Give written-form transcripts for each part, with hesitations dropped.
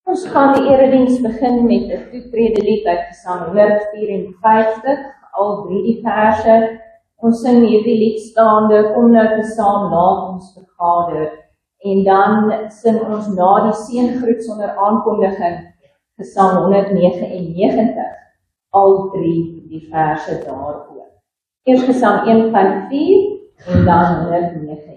Ons gaan die erediens begin met 'n toetrede lied uit Psalm 154, al 3 die verse. Ons sing hierdie lied staande, kom nou Psalm laat ons vergader. En dan sing ons na die seëngroet sonder aankondiging Psalm 199, al 3 die verse daaroor. Eers Psalm 154 en dan 199.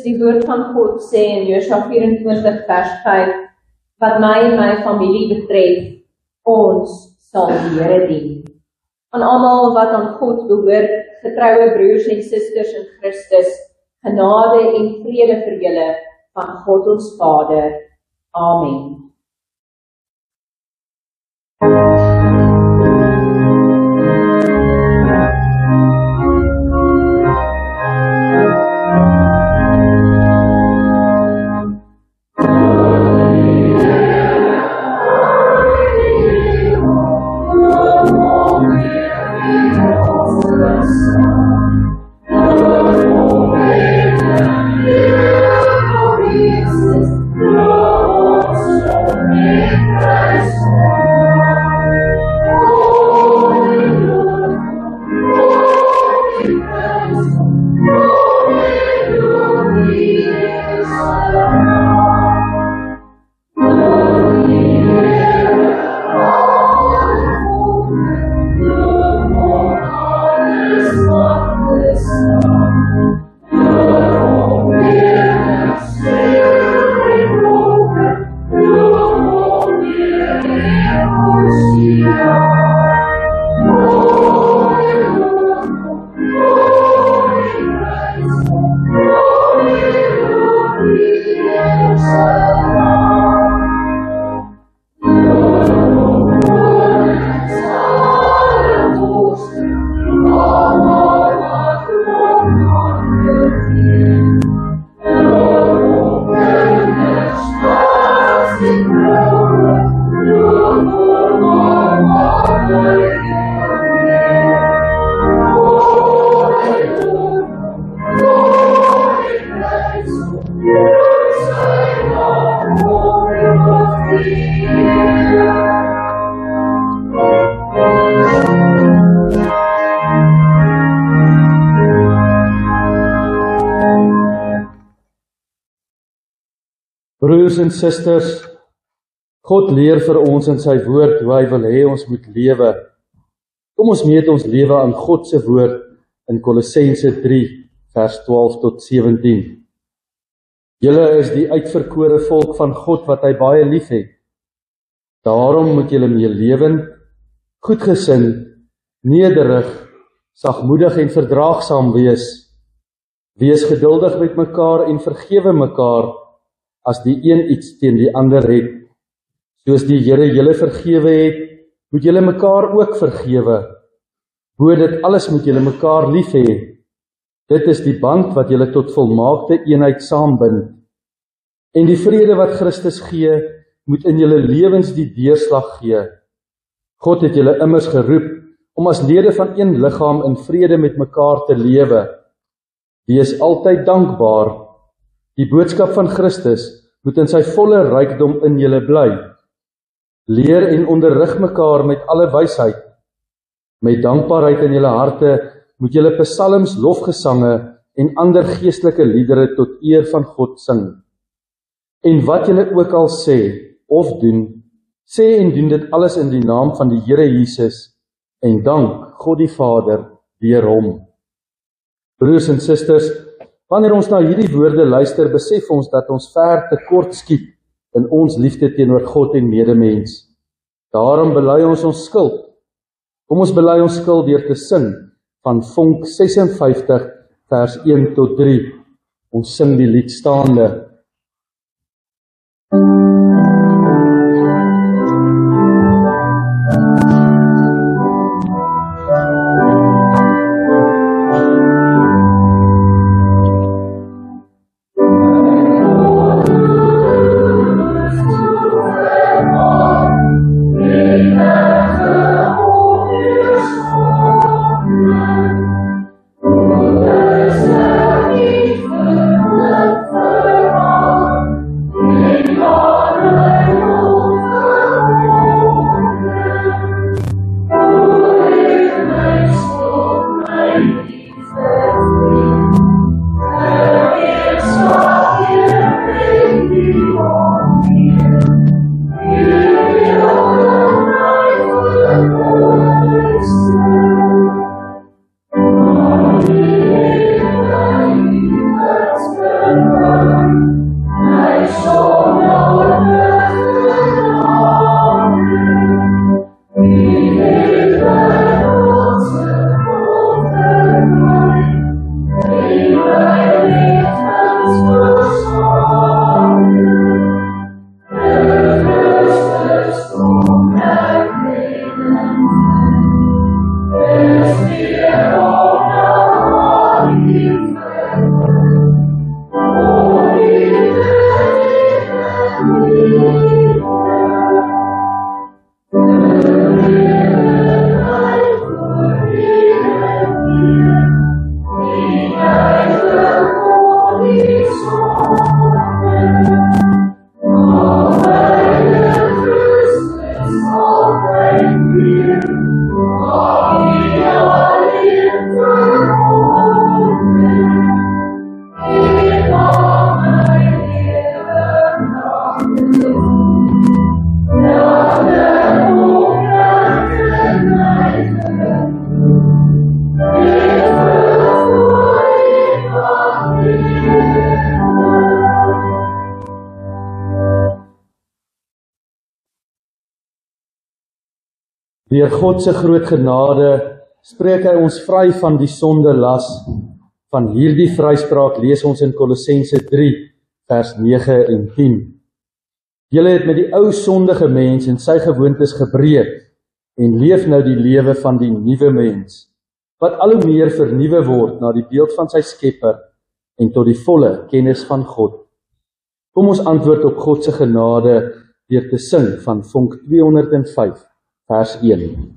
Die woord van God sê in Josua 24 vers 5, wat my en my familie betref, ons sal die Here dien. Aan almal wat aan God behoort, getroue broers en susters in Christus, genade en vrede vir julle van God ons Vader. Amen. Broers en susters, God leer vir ons in sy woord hoe hy wil hê ons moet lewe. Kom ons meet ons lewe aan God se woord in Kolossense 3 vers 12 tot 17. Julle is die uitverkore volk van God wat hy baie lief het. Daarom moet julle meelewend, goedgesind, nederig, sagmoedig en verdraagsaam wees. Wees geduldig met mekaar en vergewe mekaar as die een iets teen die ander het. Soos die Here julle vergewe het, moet julle mekaar ook vergewe. Bo dit alles moet julle mekaar lief hê. Dit is die band wat julle tot volmaakte eenheid saambind. En die vrede wat Christus gee, moet in julle lewens die deurslag gee. God het julle immers geroep om as lede van een liggaam in vrede met mekaar te lewe. Wees altyd dankbaar. Die boodskap van Christus moet in sy volle rykdom in julle bly. Leer en onderrig mekaar met alle wysheid. Met dankbaarheid in julle harte moet julle psalms, lofgesange en ander geestelike liedere tot eer van God sing. En wat julle ook al sê of doen, sê en doen dit alles in die naam van die Here Jesus en dank God die Vader deur hom. Broers en susters, wanneer ons na hierdie woorde luister, besef ons dat ons ver tekort skiet in ons liefde teenoor God en medemens. Daarom bely ons skuld. Kom ons bely ons skuld deur te sing van Vonk 56 vers 1 tot 3. Ons sing die lied staande. Deur God se groot genade spreek hy ons vry van die sondelas. Van hierdie vryspraak lees ons in Kolossense 3 vers 9 en 10. Julle het met die ou sondige mens en sy gewoontes gebreek en leef nou die lewe van die nuwe mens, wat al hoe meer vernuwe word na die beeld van sy Skepper en tot die volle kennis van God. Kom ons antwoord op God se genade deur te sing van Vonk 205 vers 1. Yeah.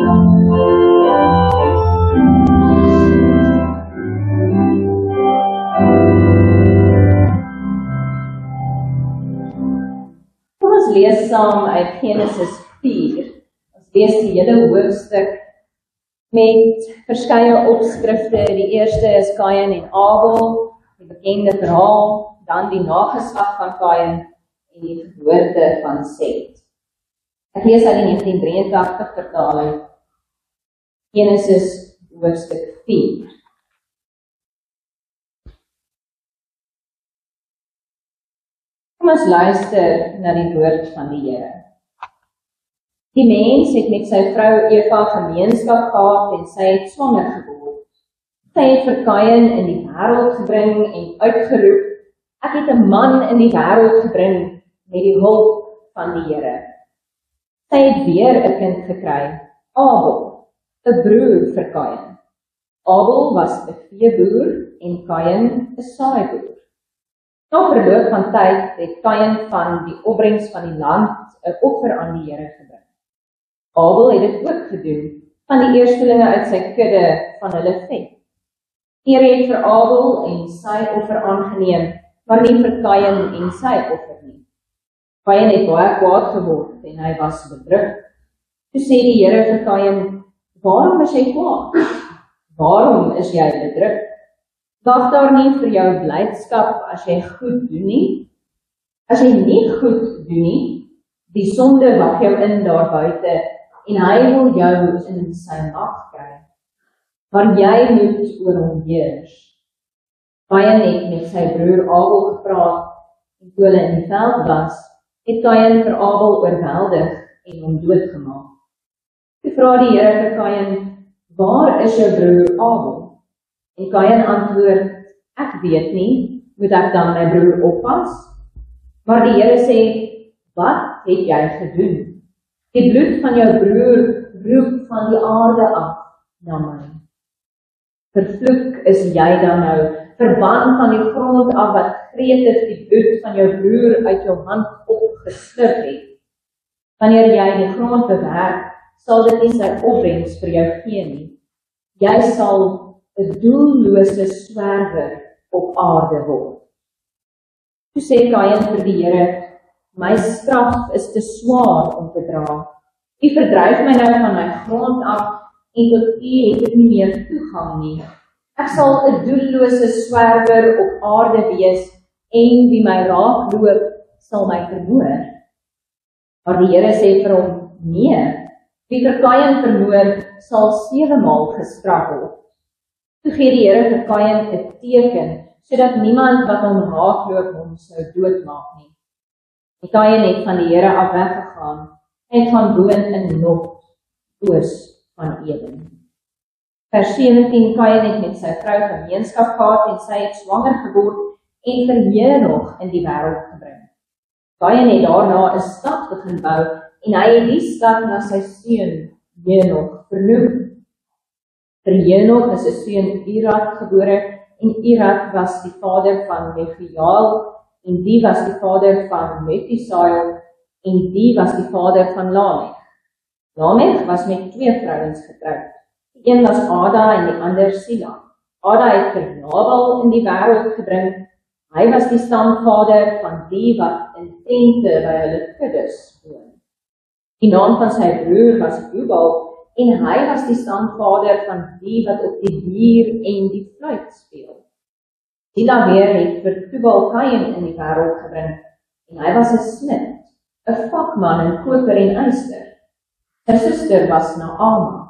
Kom ons lees saam uit Genesis 4. Ons lees die hele hoofstuk met verskeie opskrifte. Die eerste is Kain en Abel, die bekende verhaal, dan die nageslag van Kain en die geboorte van Set. Ek lees uit die 1983 vertaling, Genesis hoofstuk 4. Kom ons luister na die woord van die Here. Die mens het met sy vrou Eva gemeenskap gehad en sy het swanger geword. Sy het vir Kain in die wêreld gebring en uitgeroep, ek het 'n man in die wêreld gebring met die hulp van die Here. Sy het weer 'n kind gekry, Abel, 'n broer vir Kain. Abel was 'n veeboer en Kain 'n saaiboer. Na verloop van tyd het Kain van die opbrengs van die land 'n offer aan die Here gebring. Abel het dit ook gedoen, van die eerstelinge uit sy kudde van hulle vet. Die Here het vir Abel en sy offer aangeneem, maar nie vir Kain en sy offer nie. Kain het baie kwaad geword en hy was bedruk. Toe sê die Here vir Kain, waarom is jy kwaad? Waarom is jy bedruk? Wag daar nie vir jou blydskap as jy goed doen nie? As jy nie goed doen nie, die sonde wag jou in daar buite en hy wil jou in sy mag kry. Maar jy moet oor hom heers. Kain het met sy broer Abel gepraat en toe hulle in die veld was, het Kain vir Abel oorweldig en hom doodgemaak. Toe vra die Here vir Kain, waar is jou broer Abel? En Kain antwoord, ek weet nie, moet ek dan my broer oppas? Maar die Here sê, wat het jy gedoen? Die bloed van jou broer roep van die aarde af na my. Vervloek is jy dan nou, verban van die grond af wat gretig die bloed van jou broer uit jou hand opgeslurp het. Wanneer jy die grond bewerk, sal dit nie sy opbrengs vir jou gee nie. Jy sal 'n doellose swerwer op aarde word. Toe sê Kain vir die Here, my straf is te swaar om te dra. U verdryf my nou van my grond af en tot u het ek nie meer toegang nie. Ek sal 'n doellose swerwer op aarde wees en wie my raakloop sal my vermoor. Maar die Here sê vir hom, nee, wie vir Kain vermoor sal 7 maal gestraf word. Toe gee die Here vir Kain 'n teken, sodat niemand wat hom raakloop hom sou doodmaak nie. En Kain het van die Here af weggegaan, en gaan woon in Nod, oos van Eden. Vers 17, Kain het met sy vrou gemeenskap gehad en sy het swanger geword en vir Henog in die wêreld gebring. Kain het daarna 'n stad begin bou en hy het die stad na sy seun Henog vernoem. Vir Henog is 'n seun Irad gebore en Irad was die vader van Megijael en die was die vader van Methusael en die was die vader van Lamech. Lamech was met 2 vrouens getroud. Die een was Ada en die ander Sila. Ada het vir Nabal in die wêreld gebring. Hy was die stamvader van die wat in tente by hulle kuddes woon. Die naam van sy broer was Jubal en hy was die stamvader van die wat op die lier en die fluit speel. Sila weer het vir Tubal Kain in die wêreld gebring en hy was 'n smid, 'n vakman in koper en yster. Sy suster was Naama.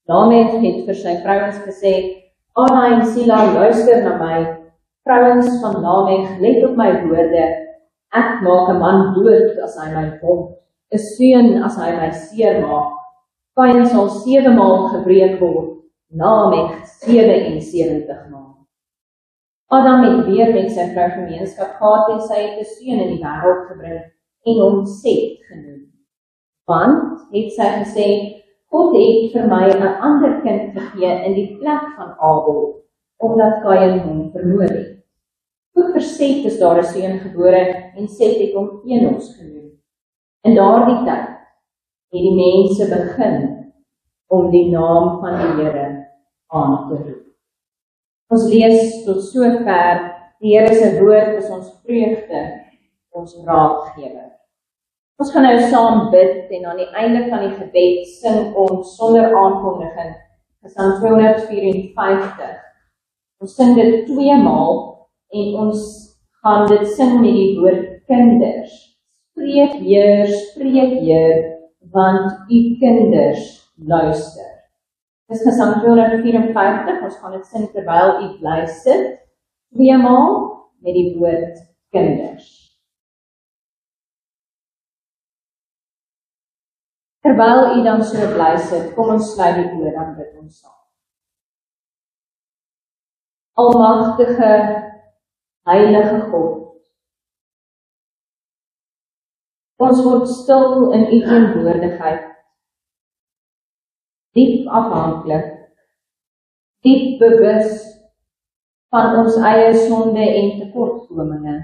Lamech het vir sy vrouens gesê, Ada en Sila, luister na my. Vrouens van Lamech, let op my woorde. Ek maak 'n man dood as hy my wond, 'n seun as hy my seer maak. Kain sal 7 maal gebreek word, Lamech 77 maal. Adam het weer met sy vrou gemeenskap gehad en sy het 'n seun in die wêreld gebring en hom Set genoem. Want, het sy gesê, God het vir my 'n ander kind gegee in die plek van Abel, omdat Kain hom vermoor het. Ook vir Set is daar 'n seun gebore en Set het hom Enos genoem. In daardie tyd het die mense begin om die naam van die Here aan te roep. Ons lees tot sover, die Here se woord is ons vreugde, ons raadgewer. Ons gaan nou saam bid en aan die einde van die gebed sing ons sonder aankondiging Psalm 254. Ons sing dit 2 maal en ons gaan dit sing met die woord kinders. Spreek Heer, want u kinders luister. Dis Psalm 254, ons gaan dit sing terwyl u bly sit, 2 maal met die woord kinders. Terwyl u dan so bly sit, kom ons sluit die oë, dan bid ons saam. Almagtige, heilige God, ons word stil in u teenwoordigheid, diep afhanklik, diep bewus van ons eie sonde en tekortkominge.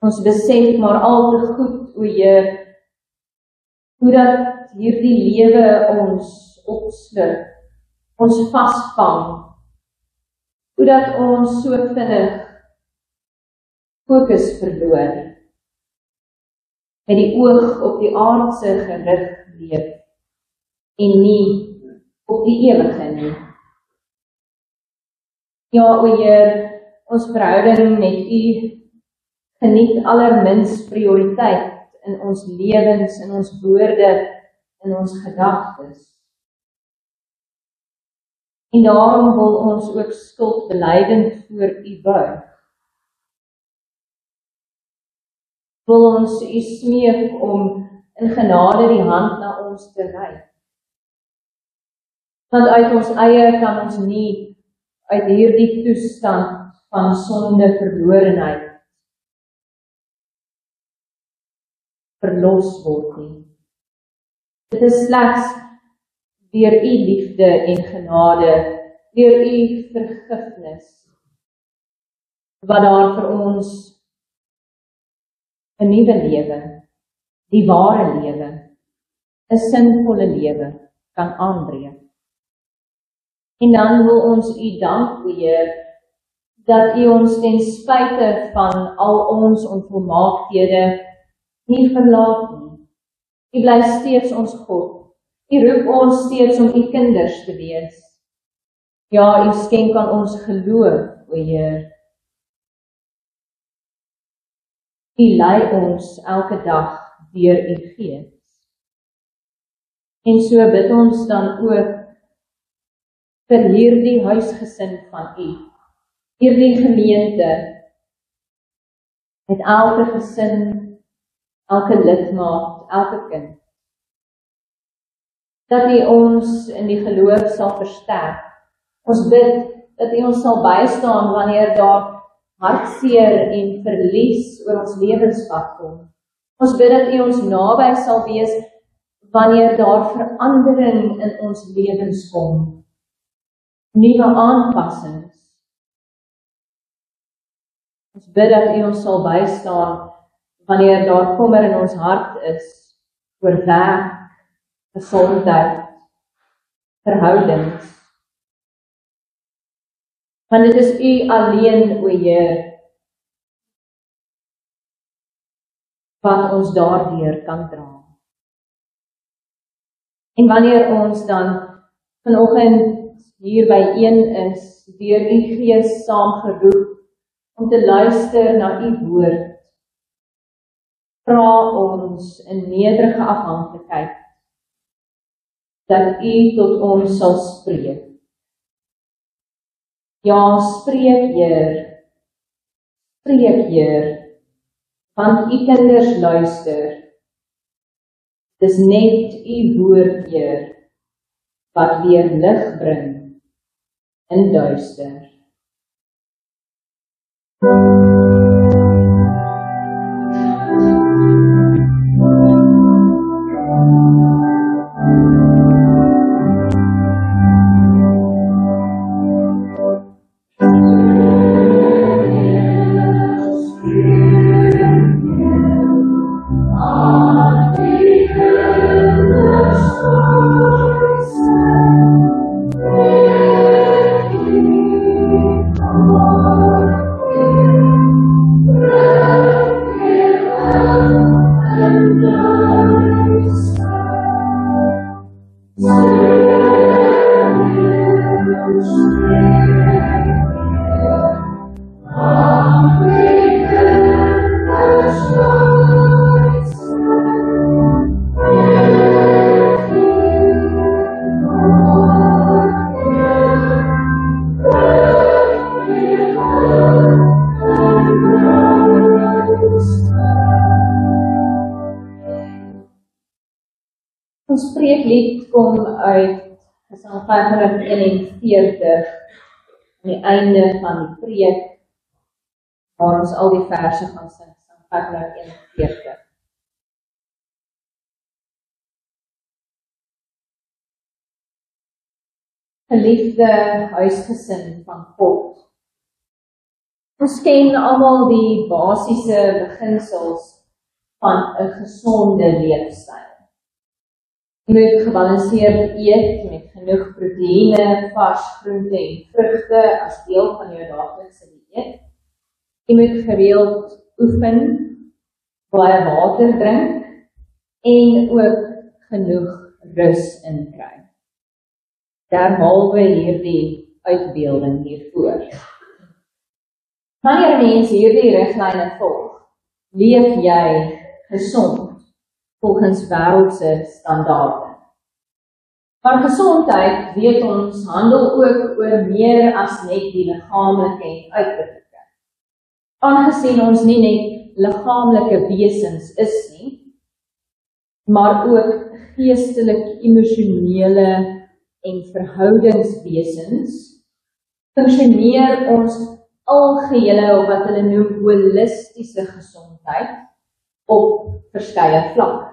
Ons besef maar al te goed, o Heer, hoe dat hierdie lewe ons opsluk, ons vasvang, hoe dat ons so vinnig fokus verloor, met die oog op die aardse gerig leef, en nie op die ewige nie. Ja, o Heer, ons verhouding met u geniet allerminst prioriteit in ons lewens, in ons woorde, in ons gedagtes. En daarom wil ons ook skuldbelydend voor u buig. Wil ons u smeek om in genade die hand na ons te reik. Want uit ons eie kan ons nie uit hierdie toestand van sonde verlorenheid verlos word nie. Dit is slegs deur u liefde en genade, deur u vergifnis, wat daar vir ons 'n nuwe lewe, die ware lewe, 'n sinvolle lewe kan aanbreek. En dan wil ons u dank, o Heer, dat u ons ten spyte van al ons onvolmaakhede nie verlaat nie. U bly steeds ons God. U roep ons steeds om u kinders te wees. Ja, u skenk aan ons geloof, o Heer. U lei ons elke dag deur u Gees. En so bid ons dan ook vir hierdie huisgesin van u, hierdie gemeente, met elke gesin, elke lidmaat, elke kind, dat u ons in die geloof sal versterk. Ons bid dat u ons sal bystaan wanneer daar hartseer en verlies oor ons lewenspad kom. Ons bid dat u ons naby sal wees wanneer daar verandering in ons lewens kom. Nuwe aanpassings. Ons bid dat u ons sal bystaan wanneer daar kommer in ons hart is oor werk, gesondheid, verhoudings. Want dit is u alleen, o Heer, wat ons daardeur kan dra. En wanneer ons dan vanoggend hier byeen is, deur u Gees saamgeroep om te luister na u woord, vra ons in nederige afhanklikheid dat u tot ons sal spreek. Ja, spreek Heer, want u kinders luister. Dis net u woord, Heer, wat weer lig bring in duister. On the earth, Ons preeklied kom uit Psalm 541, aan die einde van die preek, waar ons al die verse gaan sing, Psalm 541. Geliefde huisgesin van God. Ons ken almal die basiese beginsels van 'n gesonde leefstyl. Jy moet gebalanseerd eet met genoeg proteïene, vars groente en vrugte as deel van jou daaglikse dieet. Jy moet gereeld oefen, baie water drink en ook genoeg rus inkry. Derhalwe hierdie uitbeelding hiervoor. Wanneer mens hierdie riglyne volg, leef jy gesond volgens wêreldse standaarde. Maar gesondheid, weet ons, handel ook oor meer as net die liggaamlike en uiterlike. Aangesien ons nie net liggaamlike wesens is nie, maar ook geestelik, emosionele en verhoudingswesens, funksioneer ons algehele of wat hulle noem holistiese gesondheid op verskeie vlakke.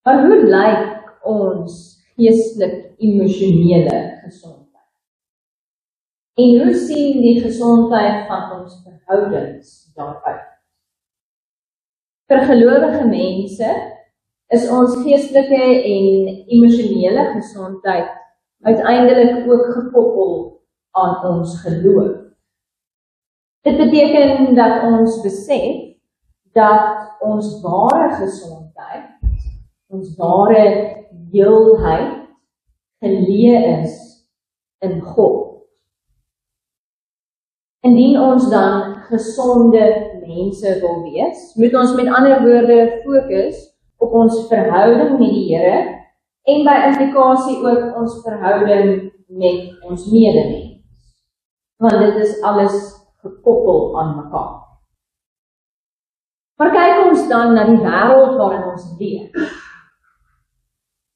Maar hoe lyk ons geestelik-emosionele gesondheid? En hoe sien die gesondheid van ons verhoudings daaruit? Vir gelowige mense is ons geestelike en emosionele gesondheid uiteindelik ook gekoppel aan ons geloof. Dit beteken dat ons besef dat ons ware gesondheid, ons ware heelheid geleë is in God. Indien ons dan gesonde mense wil wees, moet ons met ander woorde fokus op ons verhouding met die Here en by implikasie ook ons verhouding met ons medemens. Want dit is alles gekoppel aan mekaar. Maar kyk ons dan na die wêreld waarin ons leef,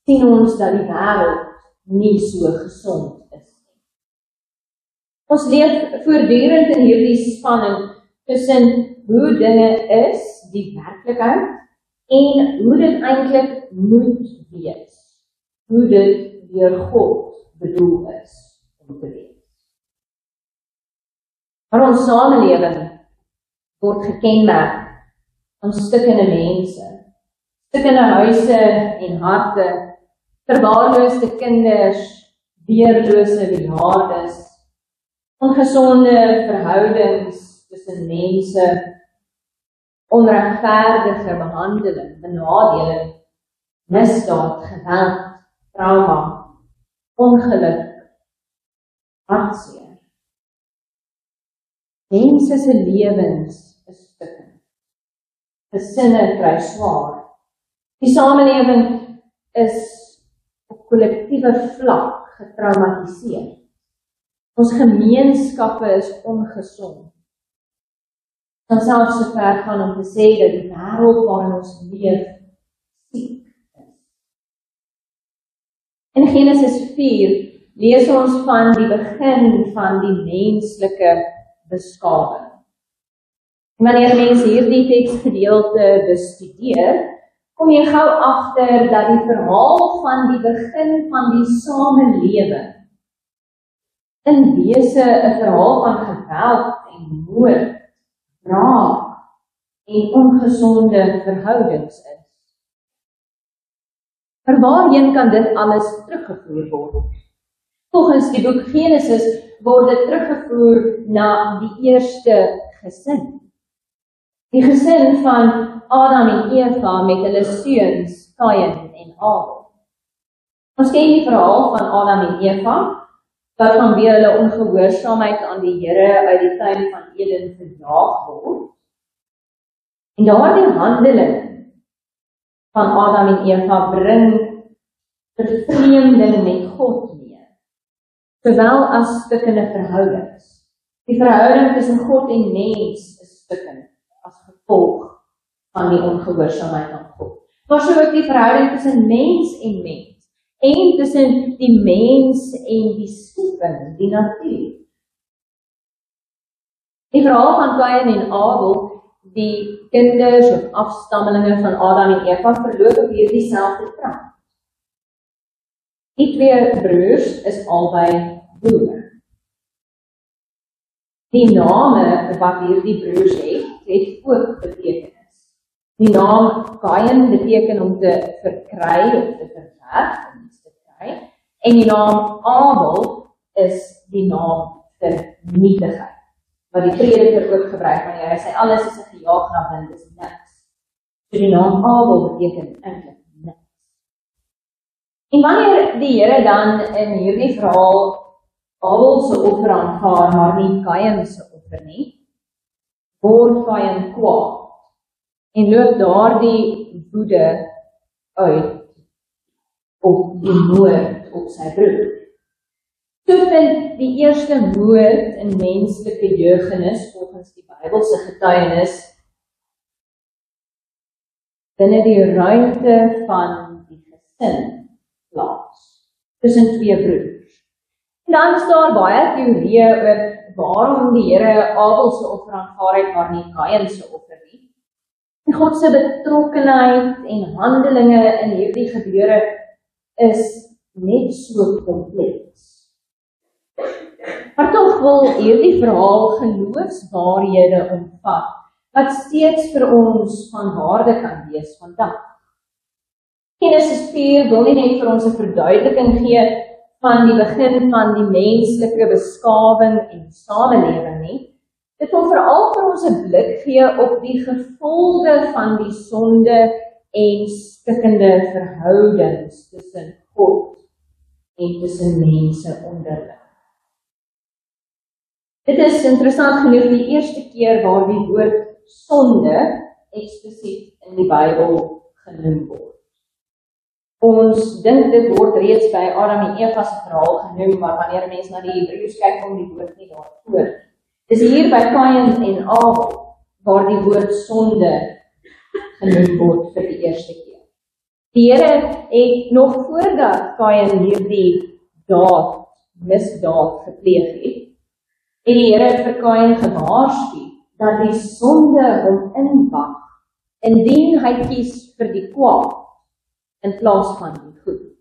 sien ons dat die wêreld nie so gesond is nie. Ons leef voortdurend in hierdie spanning tussen hoe dinge is, die werklikheid, en hoe dit eintlik moet wees, hoe dit deur God bedoel is om te wees. Maar ons samelewing word gekenmerk aan stukkende mense, stukkende huise en harte, verwaarloosde kinders, weerlose bejaardes, ongesonde verhoudings tussen mense, onregverdige behandeling, benadeling, misdaad, geweld, trauma, ongeluk, hartseer. Mense se lewens is stukkend. Gesinne kry swaar. Die samelewing is op kollektiewe vlak getraumatiseer. Ons gemeenskappe is ongesond. Kan selfs so ver gaan om te sê dat die wêreld waarin ons leef siek is. In Genesis 4 lees ons van die begin van die menslike beskawing. Wanneer mens hierdie teksgedeelte bestudeer, kom jy gou agter dat die verhaal van die begin van die samelewing in wese 'n verhaal van geweld en moord, wraak en ongesonde verhoudings is. Maar waarheen kan dit alles teruggevoer word? Volgens die boek Genesis word dit teruggevoer na die eerste gesin. Die gesin van Adam en Eva met hulle seuns, Kain en Abel. Ons ken die verhaal van Adam en Eva, wat vanweë hulle ongehoorsaamheid aan die Here uit die tuin van Eden verjaag word. En daardie handeling van Adam en Eva bring vervreemding met God mee, sowel as stukkende verhoudings. Die verhouding tussen God en mens is stukkend as gevolg van die ongehoorsaamheid aan God. Maar so ook die verhouding tussen mens en mens, en tussen die mens en die skepping, die natuur. Die verhaal van Kain en Abel, die kinders of afstammelinge van Adam en Eva, verloop op hierdie selfde trant. Die twee broers is albei boere. Die name wat hierdie broers het ook betekenis. Die naam Kain beteken om te verkry of te verwerf, om iets te kry. En die naam Abel is die naam vir nietigheid, wat die prediker ook gebruik wanneer hy sê alles is 'n gejaag na wind, is niks. So die naam Abel beteken eintlik niks. En wanneer die Here dan in hierdie verhaal Abel se offer aanvaar, maar nie Kain se offer nie, word Kain kwaad en loop daardie woede uit op die moord op sy broer. So vind die eerste moord in menslike jeugenis volgens die Bybelse getuienis binne die ruimte van die gesin plaas tussen twee broers. En dan is daar baie teorieë oor waarom die Here Abel se offer aanvaar het, maar nie Kain se offer nie. En God se betrokkenheid en handelinge in hierdie gebeure is net so kompleks. Maar tog wil hierdie verhaal geloofswaarhede omvat, wat steeds vir ons van waarde kan wees vandag. Genesis 4 wil nie net vir ons 'n verduideliking gee van die begin van die menslike beskawing en samelewing nie. Dit wil veral vir ons 'n blik gee op die gevolge van die sonde en stikkende verhoudings tussen God en tussen mense onderling. Dit is interessant genoeg die eerste keer waar die woord sonde eksplisiet in die Bybel genoem word. Ons dink dit word reeds by Adam en Eva se verhaal genoem, maar wanneer 'n mens na die Hebreëus kyk, kom die woord nie daarvoor. Dis hier by Kain en Abel waar die woord sonde genoem word vir die eerste keer. Die Here het nog voordat Kain hierdie misdaad gepleeg het, die Here vir Kain gewaarsku dat die sonde hom inpak indien hy kies vir die kwaad in plaas van die goed.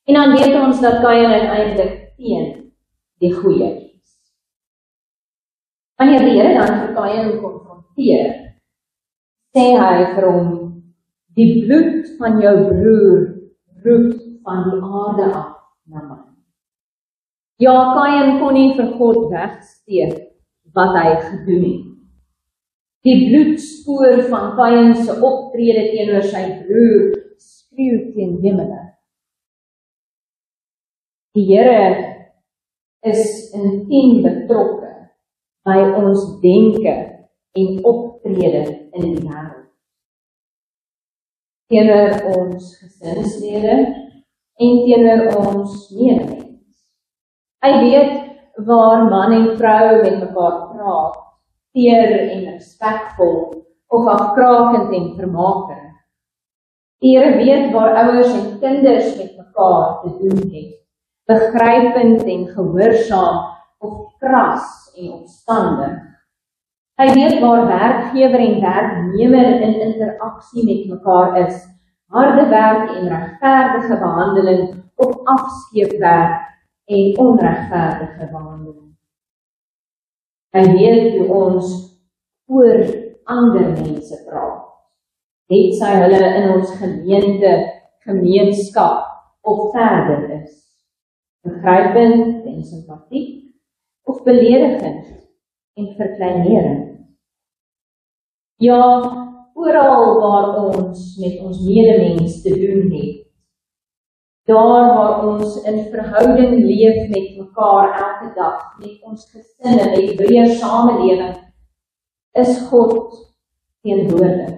En dan weet ons dat Kain uiteindelik teen die goeie is. Wanneer die Here dan vir Kain konfronteer, sê hy vir hom, die bloed van jou broer roep van die aarde af na my. Ja, Kain kon nie vir God wegsteek wat hy gedoen het. Die bloedspoor van Kain se optrede teenoor sy broer skreeu teen hemele. Die Here is intiem betrokke by ons denke en optrede in die wêreld. Teenoor ons gesinslede en teenoor ons medemens. Hy weet waar man en vrou met mekaar praat, teer en respekvol of afkrakend en vermakend. Die Here weet waar ouers en kinders met mekaar te doen het, begrypend en gehoorsaam of kras en opstandig. Hy weet waar werkgewer en werknemer in interaksie met mekaar is, harde werk en regverdige behandeling of afskeepwerk en onregverdige behandeling. Hy weet hoe ons oor ander mense praat. Het sy hulle in ons gemeente, gemeenskap of verder is. Begrypend en simpatiek of beledigend en verkleinerend. Ja, oral waar ons met ons medemens te doen het, daar waar ons in verhouding leef met mekaar elke dag, met ons gesinne, met die breër samelewing, is God teenwoordig.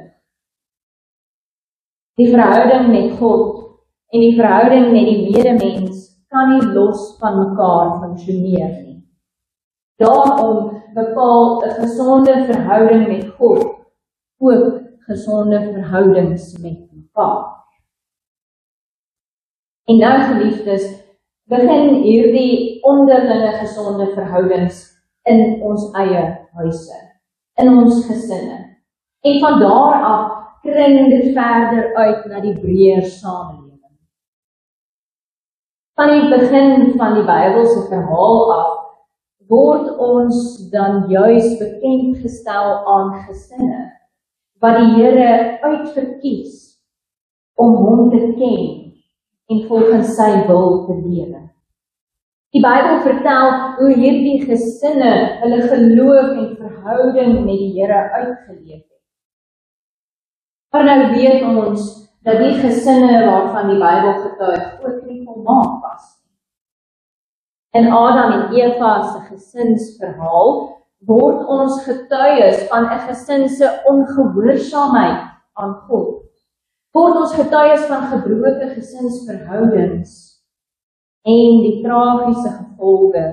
Die verhouding met God en die verhouding met die medemens kan nie los van mekaar funksioneer nie. Daarom bepaal 'n gesonde verhouding met God ook gesonde verhoudings met mekaar. En nou, geliefdes, begin hierdie onderlinge gesonde verhoudings in ons eie huise, in ons gesinne. En van daar af kring dit verder uit na die breër samelewing. Van die begin van die Bybelse verhaal af, word ons dan juis bekend gestel aan gesinne, wat die Here uitverkies om hom te ken en volgens sy wil te lewe. Die Bybel vertel hoe hierdie gesinne hulle geloof en verhouding met die Here uitgeleef het. Maar nou weet ons dat die gesinne waarvan die Bybel getuig ook nie volmaak was. In Adam en Eva se gesinsverhaal word ons getuies van 'n gesin se ongehoorsaamheid aan God. Word ons getuies van gebroke gesinsverhoudings en die tragiese gevolge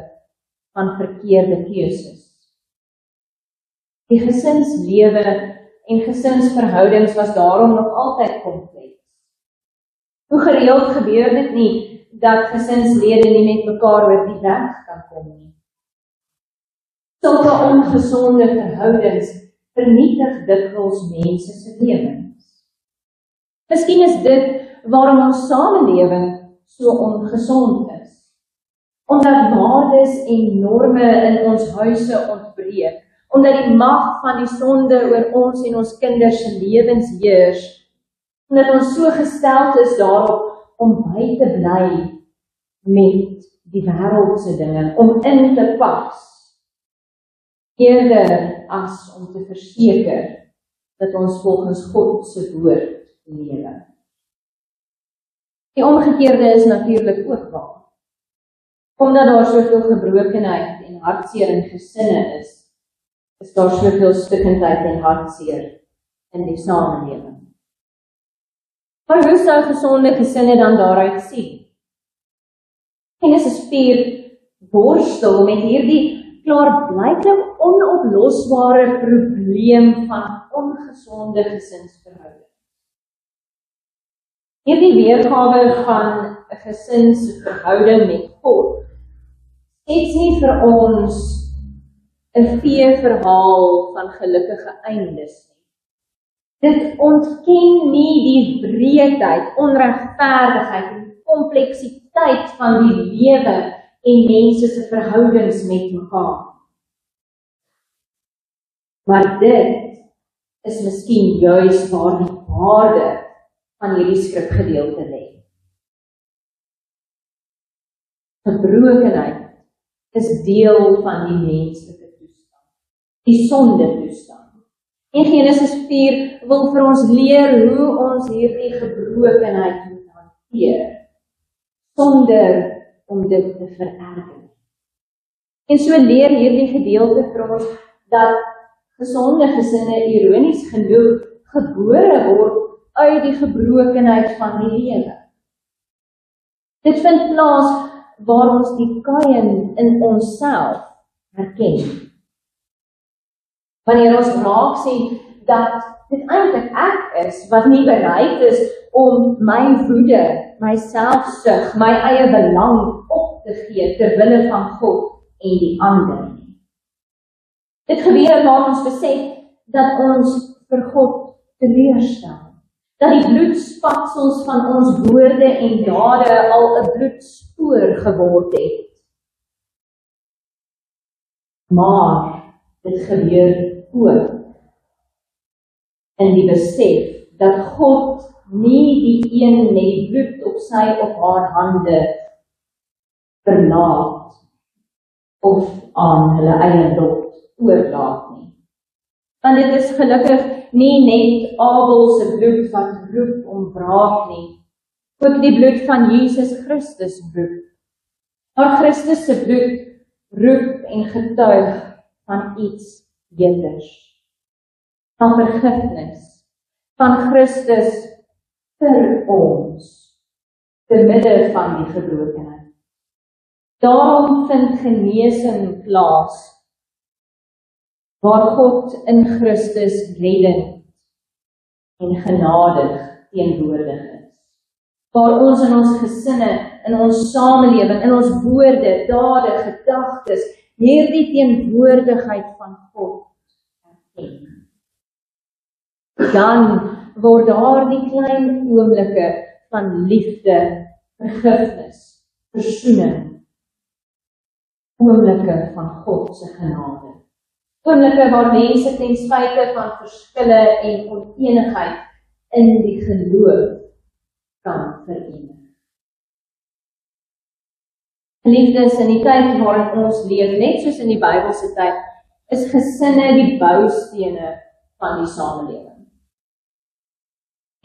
van verkeerde keuses. Die gesinslewe en gesinsverhoudings was daarom nog altyd kompleks. Hoe gereeld gebeur dit nie dat gesinslede nie met mekaar oor die weg kan kom nie. Sulke ongesonde verhoudings vernietig dikwels mense se lewens. Miskien is dit waarom ons samelewing so ongesond is. Omdat waardes en norme in ons huise ontbreek, omdat die mag van die sonde oor ons en ons kinders se lewens heers, omdat ons so gesteld is daarop om by te bly met die wêreldse dinge, om in te pas, eerder as om te verseker dat ons volgens God se woord lewe. Die omgekeerde is natuurlik ook waar. Omdat daar soveel gebrokenheid en hartseer in gesinne is daar soveel stikkindheid en hartseer in die samelewing. Maar hoe sou gesonde gesinne dan daaruit sien? Genesis 4 worstel met hierdie klaarblyklik onoplosbare probleem van ongesonde gesinsverhoudings. Hierdie weergawe van 'n gesinsverhouding met God skets nie vir ons 'n veeverhaal van gelukkige eindes nie. Dit ontken nie die breedheid, onregverdigheid en kompleksiteit van die lewe en mense se verhoudings met mekaar. Maar dit is miskien juis waar die waarde van hierdie skrifgedeelte lê. Gebrokenheid is deel van die menslike toestand, die sonde-toestand. En Genesis 4 wil vir ons leer hoe ons hierdie gebrokenheid moet hanteer, sonder om dit te vererger. En so leer hierdie gedeelte vir ons dat gesonde gesinne ironies genoeg gebore word uit die gebrokenheid van die lewe. Dit vind plaas waar ons die Kain in onsself herken. Wanneer ons raak sien dat dit eintlik ek is wat nie bereid is om my woede, my selfsug, my eie belang op te gee ter wille van God en die ander nie. Dit gebeur waar ons besef dat ons vir God teleurstel. Dat die bloedspatsels van ons woorde en dade al 'n bloedspoor geword het. Maar dit gebeur ook in die besef dat God nie die een met die bloed op sy of haar hande verlaat of aan hulle eie lot oorlaat nie. Want dit is gelukkig nie net Abel se bloed wat roep om wraak nie, ook die bloed van Jesus Christus bloed. Maar Christus se bloed roep en getuig van iets beter, van vergifnis, van Christus vir ons, te midde van die gebrokenheid. Daarom vind genesing plaas, waar God in Christus reddend en genadig teenwoordig is. Waar ons in ons gesinne, in ons samelewing, in ons woorde, dade, gedagtes, hierdie teenwoordigheid van God erken. Dan word daar die klein oomblikke van liefde, vergifnis, versoening, oomblikke van God se genade. Oomblikke waar mense ten spyte van verskille en onenigheid in die geloof kan verenig. Geliefdes, in die tyd waarin ons leef, net soos in die Bybelse tyd, is gesinne die boustene van die samelewing.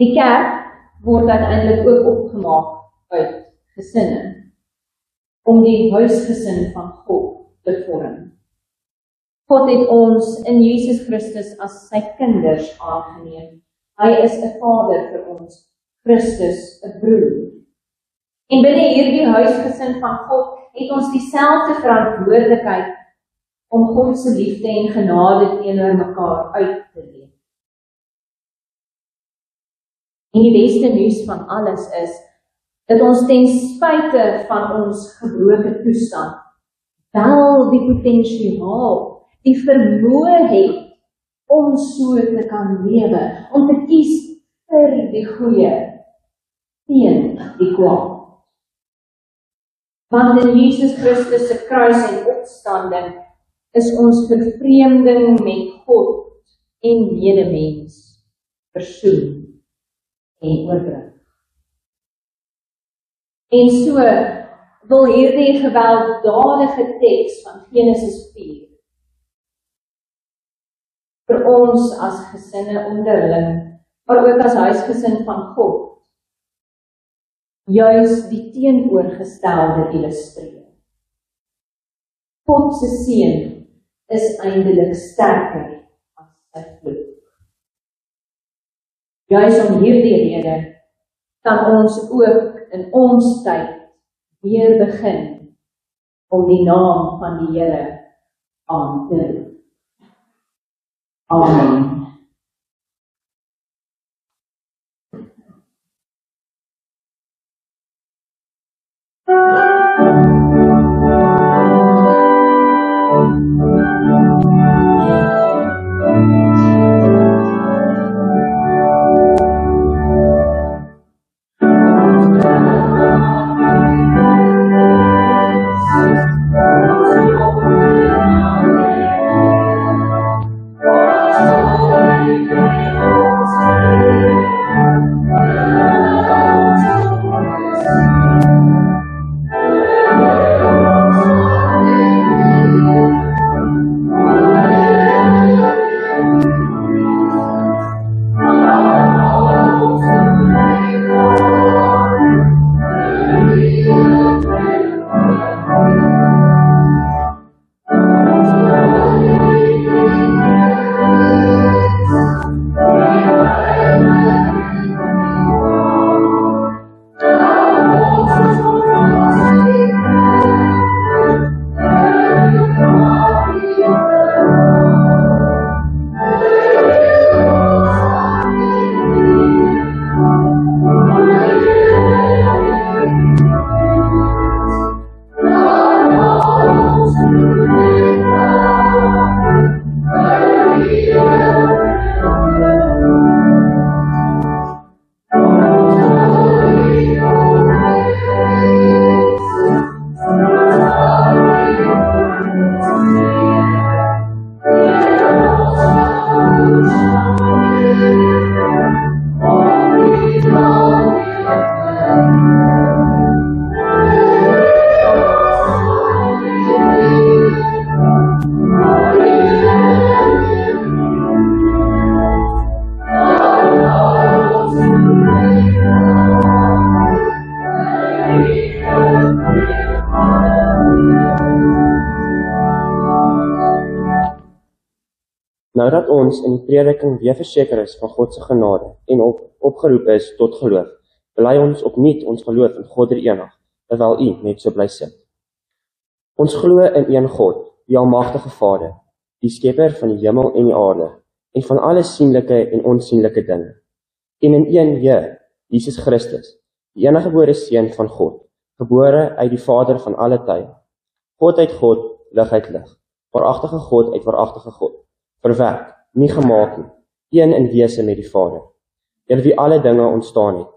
Die kerk word uiteindelik ook opgemaak uit gesinne, om die huisgesin van God te vorm. God het ons in Jesus Christus as sy kinders aangeneem. Hy is 'n vader vir ons, Christus 'n broer. En binne hierdie huisgesin van God het ons dieselfde verantwoordelikheid om God se liefde en genade teenoor mekaar uit te leef. En die beste nuus van alles is, dat ons ten spyte van ons gebroke toestand, wel die potensiaal, die vermoë het, om so te kan lewe, om te kies vir die goeie, teen die kwaad. Want in Jesus Christus se kruis en opstanding, is ons vervreemding met God en medemens versoen en oorbrug. En so wil hierdie gewelddadige teks van Genesis 4 vir ons as gesinne onderling, maar ook as huisgesin van God, juis die teenoorgestelde illustreer. God se seën is eindelik sterker as sy vloek. Juis om hierdie rede kan ons ook in ons tyd weer begin om die naam van die Here aan te roep. Amen. Oh, Nou dat ons in die prediking weer verseker is van God se genade en opgeroep is tot geloof, bely ons opnuut ons geloof in God die enig, terwyl U net so bly sit. Ons glo in een God, die almagtige Vader, die skepper van die hemel en die aarde, en van alle sienlike en onsienlike dinge. En in een Heer, Jesus Christus, die eniggebore Seun van God, gebore uit die Vader van alle tye. God uit God, lig uit lig, waaragtige God uit waaragtige God, verwerk, nie gemaak nie, een in wese met die Vader, deur wie alle dinge ontstaan het,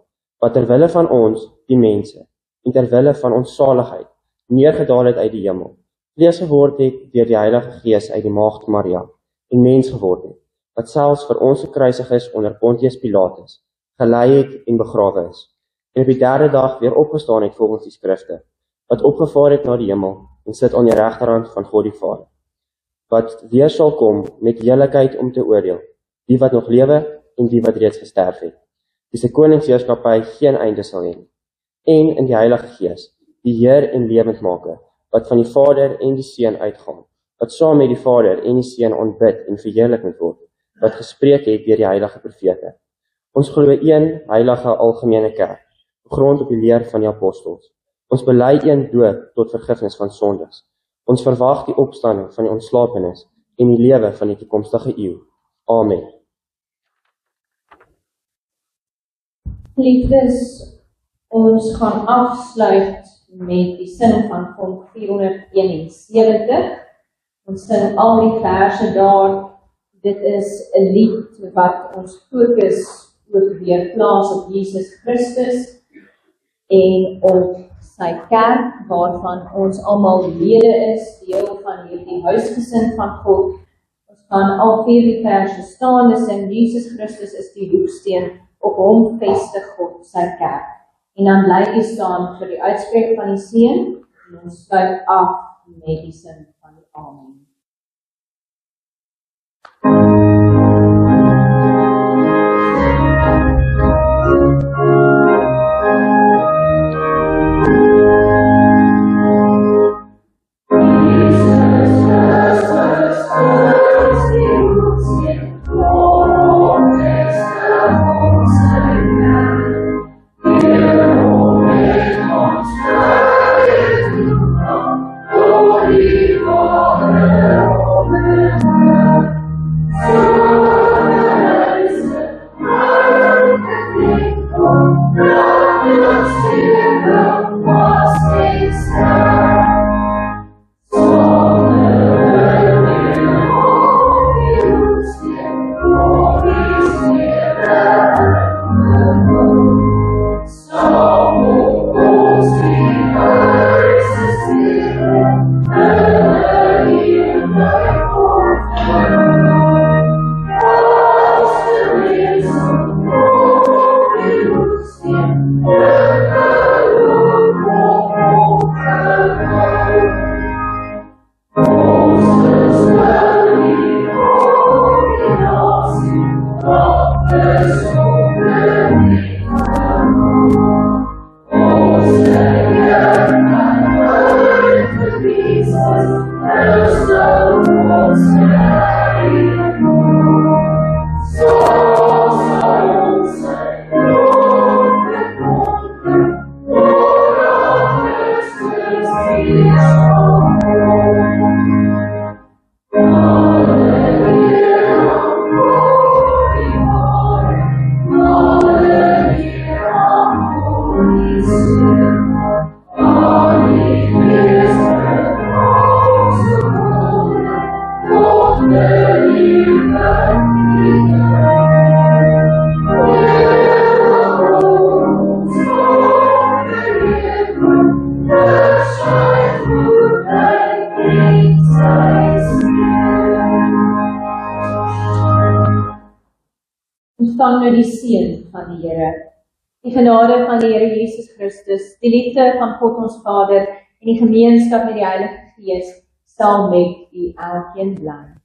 wat terwille van ons, die mense, en terwille van ons saligheid, neergedaal het uit die hemel, vlees geword het deur die Heilige Gees uit die maagd Maria, en mens geword het, wat selfs vir ons gekruisig is onder Pontius Pilatus, gelei het en begrawe is, en op die derde dag weer opgestaan het volgens die skrifte, wat opgevaar het na die hemel, en sit aan die regterhand van God die Vader, wat weer sal kom met heerlikheid om te oordeel, die wat nog lewe en die wat reeds gesterf het, die sy koningsheerskappy geen einde sal hê, en in die Heilige Gees, die Heer en lewendmaker, wat van die Vader en die Seun uitgaan, wat saam met die Vader en die Seun aanbid en verheerlik moet word, wat gespreek het deur die heilige profete. Ons glo een heilige algemene kerk, gegrond op die leer van die apostels. Ons bely een doop tot vergifnis van sondes. Ons verwag die opstanding van die ontslapenis en die lewe van die toekomstige eeu. Amen. Liefdes, ons gaan afsluit met die sin van Psalm 471. Ons sing al die verse daar. Dit is 'n lied wat ons fokus ook weer plaas op Jesus Christus en op sy kerk, waarvan ons almal lede is, deel van hierdie huisgesin van God. Ons gaan al 4 die verse staande sing. Jesus Christus is die hoeksteen, op hom vestig God sy kerk. En dan bly u staan vir die uitspreek van die seën, en ons sluit af met die sin van die amen. Ontvang nou die seën van die Here, die genade van die Here Jesus Christus, die liefde van God ons Vader en die gemeenskap met die Heilige Gees sal met u elkeen bly.